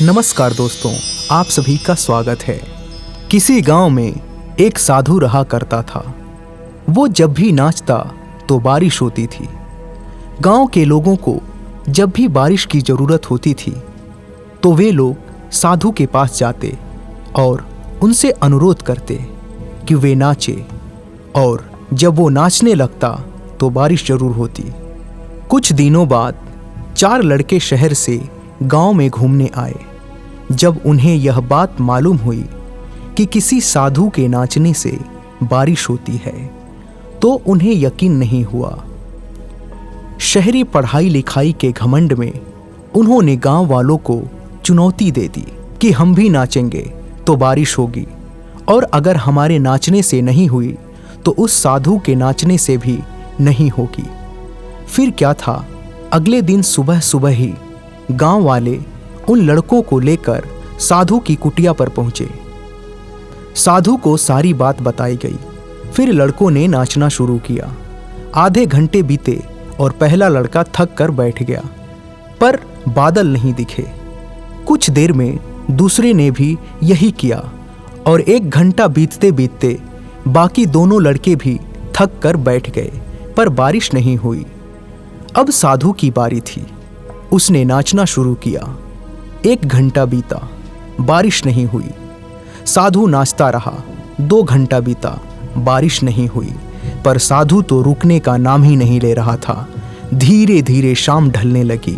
नमस्कार दोस्तों, आप सभी का स्वागत है। किसी गांव में एक साधु रहा करता था। वो जब भी नाचता तो बारिश होती थी। गांव के लोगों को जब भी बारिश की ज़रूरत होती थी तो वे लोग साधु के पास जाते और उनसे अनुरोध करते कि वे नाचे, और जब वो नाचने लगता तो बारिश जरूर होती। कुछ दिनों बाद 4 लड़के शहर से गांव में घूमने आए। जब उन्हें यह बात मालूम हुई कि किसी साधु के नाचने से बारिश होती है तो उन्हें यकीन नहीं हुआ। शहरी पढ़ाई लिखाई के घमंड में उन्होंने गांव वालों को चुनौती दे दी कि हम भी नाचेंगे तो बारिश होगी, और अगर हमारे नाचने से नहीं हुई तो उस साधु के नाचने से भी नहीं होगी। फिर क्या था, अगले दिन सुबह सुबह ही गांव वाले उन लड़कों को लेकर साधु की कुटिया पर पहुंचे। साधु को सारी बात बताई गई। फिर लड़कों ने नाचना शुरू किया। आधे घंटे बीते और पहला लड़का थक कर बैठ गया, पर बादल नहीं दिखे। कुछ देर में दूसरे ने भी यही किया, और 1 घंटा बीतते बीतते बाकी दोनों लड़के भी थक कर बैठ गए, पर बारिश नहीं हुई। अब साधु की बारी थी। उसने नाचना शुरू किया। 1 घंटा बीता, बारिश नहीं हुई। साधु नाचता रहा। 2 घंटा बीता, बारिश नहीं हुई, पर साधु तो रुकने का नाम ही नहीं ले रहा था। धीरे धीरे शाम ढलने लगी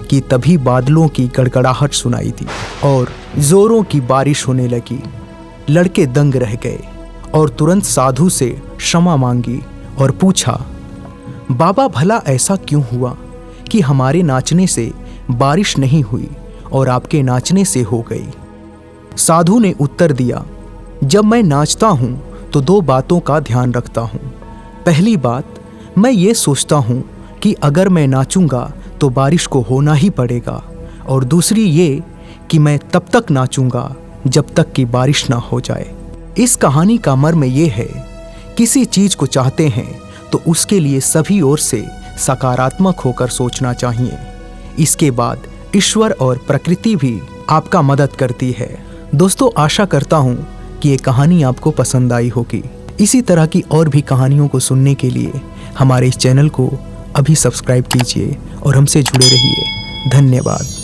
कि तभी बादलों की गड़गड़ाहट सुनाई दी और जोरों की बारिश होने लगी। लड़के दंग रह गए और तुरंत साधु से क्षमा मांगी और पूछा, बाबा भला ऐसा क्यों हुआ कि हमारे नाचने से बारिश नहीं हुई और आपके नाचने से हो गई? साधु ने उत्तर दिया, जब मैं नाचता हूँ तो 2 बातों का ध्यान रखता हूँ। पहली बात, मैं ये सोचता हूँ कि अगर मैं नाचूंगा तो बारिश को होना ही पड़ेगा, और दूसरी ये कि मैं तब तक नाचूंगा जब तक कि बारिश ना हो जाए। इस कहानी का मर्म ये है, किसी चीज़ को चाहते हैं तो उसके लिए सभी ओर से सकारात्मक होकर सोचना चाहिए। इसके बाद ईश्वर और प्रकृति भी आपका मदद करती है। दोस्तों, आशा करता हूँ कि ये कहानी आपको पसंद आई होगी। इसी तरह की और भी कहानियों को सुनने के लिए हमारे इस चैनल को अभी सब्सक्राइब कीजिए और हमसे जुड़े रहिए। धन्यवाद।